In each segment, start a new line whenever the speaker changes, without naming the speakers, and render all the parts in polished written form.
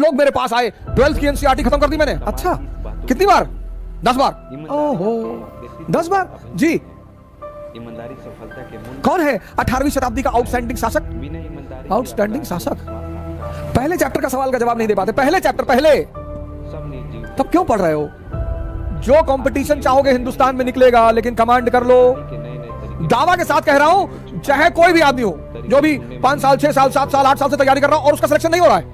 लोग मेरे पास आए, 12th की एनसीईआरटी खत्म कर दी मैंने। अच्छा, कितनी बार? 10 बार। ओहो, 10 बार जी।
ईमानदारी सफलता के मूल।
कौन है 18वीं शताब्दी का आउटस्टैंडिंग शासक?
बिना ईमानदारी
आउटस्टैंडिंग शासक। पहले चैप्टर का सवाल का जवाब नहीं दे पाते। पहले चैप्टर पहले,
सब निर्जीव
तब क्यों पढ़ रहे हो? जो कंपटीशन चाहोगे हिंदुस्तान में निकलेगा, लेकिन कमांड कर लो।
के नए नए तरीके
दावा के साथ कह रहा हूं, चाहे कोई भी आदमी हो जो भी 5 साल 6 साल 7 साल 8 साल से तैयारी कर रहा हो और उसका सिलेक्शन नहीं हो रहा है,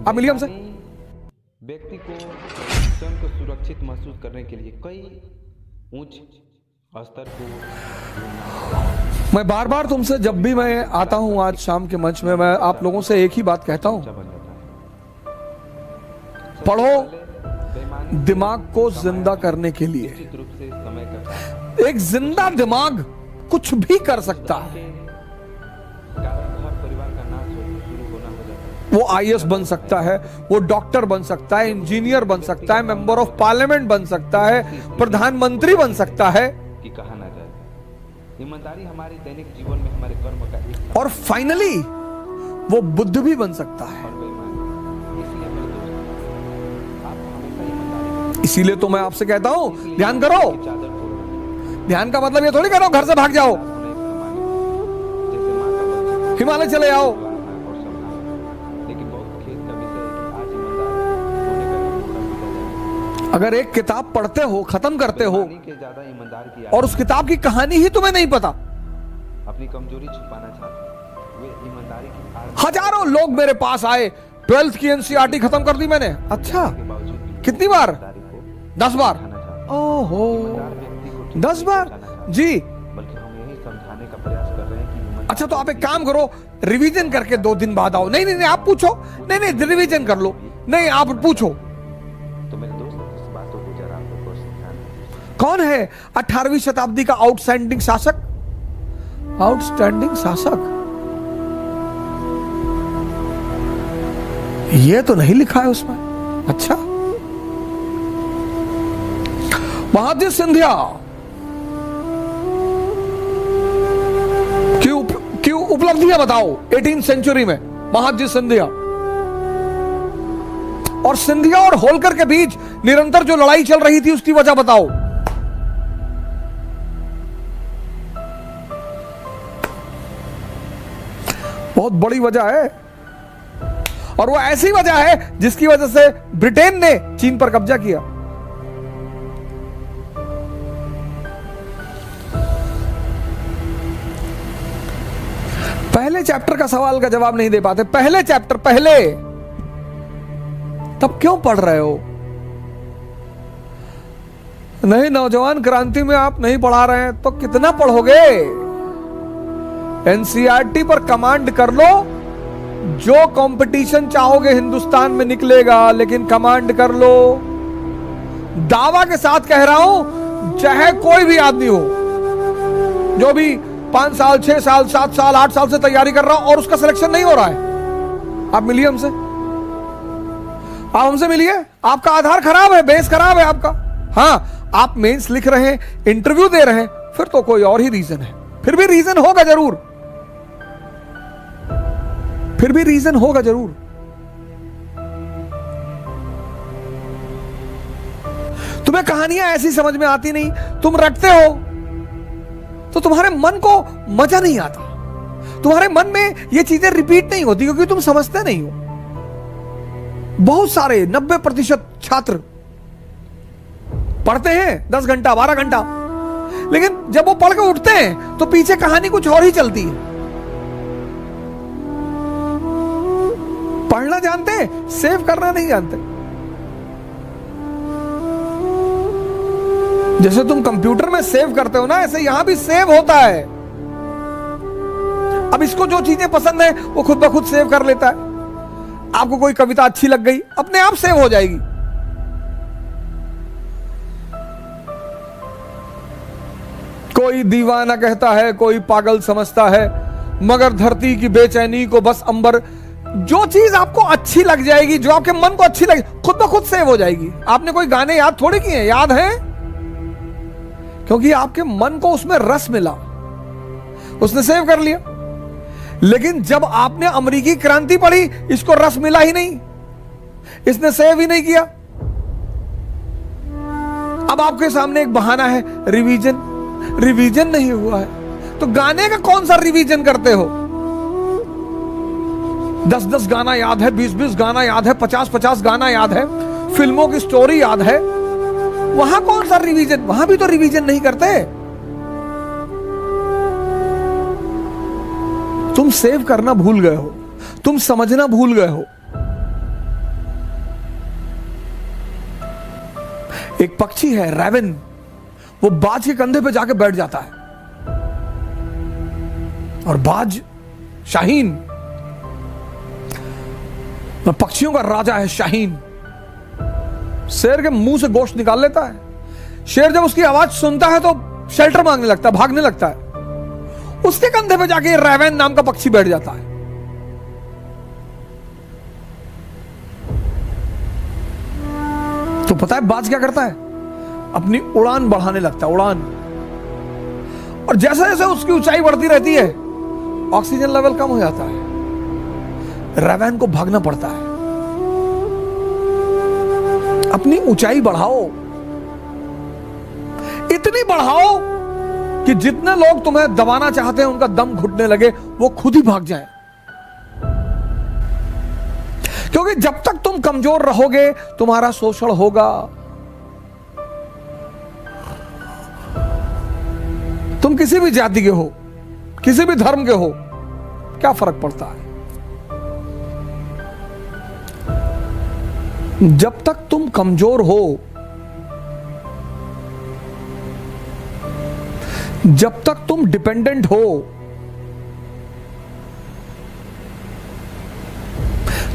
आप मिलिए हमसे।
व्यक्ति को स्वयं को सुरक्षित महसूस करने के लिए कई उच्च स्तर को
मैं बार बार तुमसे जब भी मैं आता हूं आज शाम के मंच में, मैं आप लोगों से एक ही बात कहता हूं,
बन जाता है।
पढ़ो दिमाग को जिंदा करने के लिए।
निश्चित रूप से समय का
एक जिंदा दिमाग कुछ भी कर सकता है।
कारण घर परिवार का नाश शुरू होना हो जाता है।
वो आईएएस बन सकता है, वो डॉक्टर बन सकता है, इंजीनियर बन सकता है, मेंबर ऑफ पार्लियामेंट बन सकता है, प्रधानमंत्री बन सकता है,
कि कहा ना जाए। ईमानदारी हमारे दैनिक जीवन में हमारे कर्म का एक
और फाइनली वो बुद्ध भी बन सकता है।
और बेईमान। इसलिए मेरे दोस्त, आप हमेशा ईमानदारी
इसीलिए तो मैं आपसे कहता हूं, ध्यान करो।
की चादर ओढ़ो।
ध्यान का मतलब ये थोड़ी कह रहा हूं घर से भाग जाओ,
जैसे माँ का बच्चा
हिमालय चले आओ।
और संभाल। लेकिन बहुत खेद का विषय है कि आज ईमानदार होने का मौका मिला जाए।
अगर एक किताब पढ़ते हो, खत्म करते हो,
बेईमानी के ज्यादा ईमानदार की
और उस किताब की कहानी ही तुम्हें नहीं पता,
अपनी कमजोरी छुपाना चाहते हैं। वे ईमानदारी की आड़
हजारों लोग मेरे पास आए, 12th की एनसीईआरटी खत्म कर दी मैंने। अच्छा,
के बावजूद भी
कितनी बार?
ईमानदारी को
10 बार।
दिखाना चाहते हैं।
ओहो,
ईमानदार व्यक्ति को ठीक
10
नहीं
बार
समझाना चाहते,
जी।
बल्कि हम यही समझाने का प्रयास कर रहे हैं कि ईमानदार
अच्छा, तो आप एक काम करो, रिवीजन करके 2 दिन बाद आओ। नहीं नहीं नहीं, आप पूछो। नहीं नहीं, रिवीजन कर लो। नहीं, आप पूछो।
तो मेरे दोस्त, इस बातों को जरा आप लोगों को समझाना।
कौन है 18वीं शताब्दी का आउटस्टैंडिंग शासक? आउटस्टैंडिंग शासक, ये तो नहीं लिखा है उसमें। अच्छा, महादजी सिंधिया की उपलब्धियां बताओ 18th सेंचुरी में। महादजी सिंधिया और सिंधिया और होलकर के बीच निरंतर जो लड़ाई चल रही थी, उसकी वजह बताओ। बहुत बड़ी वजह है, और वो ऐसी वजह है जिसकी वजह से ब्रिटेन ने चीन पर कब्जा किया। पहले चैप्टर का सवाल का जवाब नहीं दे पाते। पहले चैप्टर पहले, तब क्यों पढ़ रहे हो? नहीं, नौजवान क्रांति में आप नहीं पढ़ा रहे हैं तो कितना पढ़ोगे? एनसीईआरटी पर कमांड कर लो। जो कंपटीशन चाहोगे हिंदुस्तान में निकलेगा, लेकिन कमांड कर लो। दावा के साथ कह रहा हूं, चाहे कोई भी आदमी हो जो भी 5 साल 6 साल 7 साल 8 साल से तैयारी कर रहा हो और उसका सिलेक्शन नहीं हो रहा है, आप मिलिए हमसे। आप हमसे मिलिए। आपका आधार खराब है, बेस खराब है आपका। हाँ, आप मेंस लिख रहे हैं, इंटरव्यू दे रहे हैं, फिर तो कोई और ही रीजन है। फिर भी रीजन होगा जरूर, फिर भी रीजन होगा जरूर। तुम्हें कहानियां ऐसी समझ में आती नहीं, तुम रटते हो तो तुम्हारे मन को मजा नहीं आता, तुम्हारे मन में ये चीजें रिपीट नहीं होती, क्योंकि तुम समझते नहीं हो। बहुत सारे 90% छात्र पढ़ते हैं 10 घंटा 12 घंटा, लेकिन जब वो पढ़ के उठते हैं तो पीछे कहानी कुछ और ही चलती है। पढ़ना जानते हैं, सेव करना नहीं जानते। जैसे तुम कंप्यूटर में सेव करते हो ना, ऐसे यहां भी सेव होता है। अब इसको जो चीजें पसंद है वो खुद ब खुद सेव कर लेता है। आपको कोई कविता अच्छी लग गई, अपने आप सेव हो जाएगी। कोई दीवाना कहता है, कोई पागल समझता है, मगर धरती की बेचैनी को बस अंबर। जो चीज आपको अच्छी लग जाएगी, जो आपके मन को अच्छी लगे, खुद ब खुद सेव हो जाएगी। आपने कोई गाने याद थोड़ी किए हैं, याद हैं, क्योंकि आपके मन को उसमें रस मिला, उसने सेव कर लिया। लेकिन जब आपने अमेरिकी क्रांति पढ़ी, इसको रस मिला ही नहीं, इसने सेव ही नहीं किया। अब आपके सामने एक बहाना है, रिवीजन नहीं हुआ है। तो गाने का कौन सा रिवीजन करते हो? 10-10 गाना याद है, 20-20 गाना याद है, 50-50 गाना याद है, फिल्मों की स्टोरी याद है, वहां कौन सा रिवीजन? वहां भी तो रिवीजन नहीं करते। तुम सेव करना भूल गए हो, तुम समझना भूल गए हो। एक पक्षी है रैवन, वो बाज के कंधे पे जाके बैठ जाता है, और बाज शाहीन, पक्षियों का राजा है शाहीन, शेर के मुंह से गोश्त निकाल लेता है। शेर जब उसकी आवाज सुनता है तो शेल्टर मांगने लगता है, भागने लगता है। उसके कंधे पे जाके रैवन नाम का पक्षी बैठ जाता है। तो पता है बाज क्या करता है? अपनी उड़ान बढ़ाने लगता है, उड़ान। और जैसे जैसे उसकी ऊंचाई बढ़ती रहती है, ऑक्सीजन लेवल कम हो जाता है, रैवन को भागना पड़ता है। अपनी ऊंचाई बढ़ाओ, इतनी बढ़ाओ कि जितने लोग तुम्हें दबाना चाहते हैं उनका दम घुटने लगे, वो खुद ही भाग जाए। क्योंकि जब तक तुम कमजोर रहोगे तुम्हारा शोषण होगा। तुम किसी भी जाति के हो, किसी भी धर्म के हो, क्या फर्क पड़ता है? जब तक तुम कमजोर हो, जब तक तुम डिपेंडेंट हो,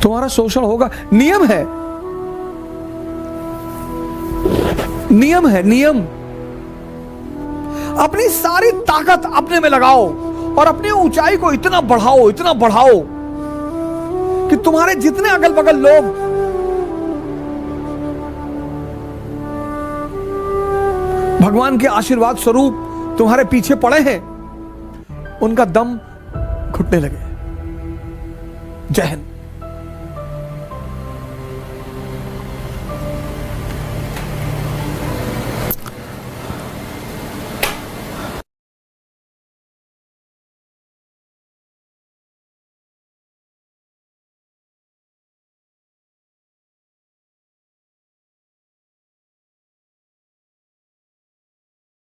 तुम्हारा शोषण होगा। नियम है, नियम है, नियम। अपनी सारी ताकत अपने में लगाओ और अपनी ऊंचाई को इतना बढ़ाओ, इतना बढ़ाओ कि तुम्हारे जितने अगल बगल लोग भगवान के आशीर्वाद स्वरूप तुम्हारे पीछे पड़े हैं, उनका दम घुटने लगे। जय हिंद।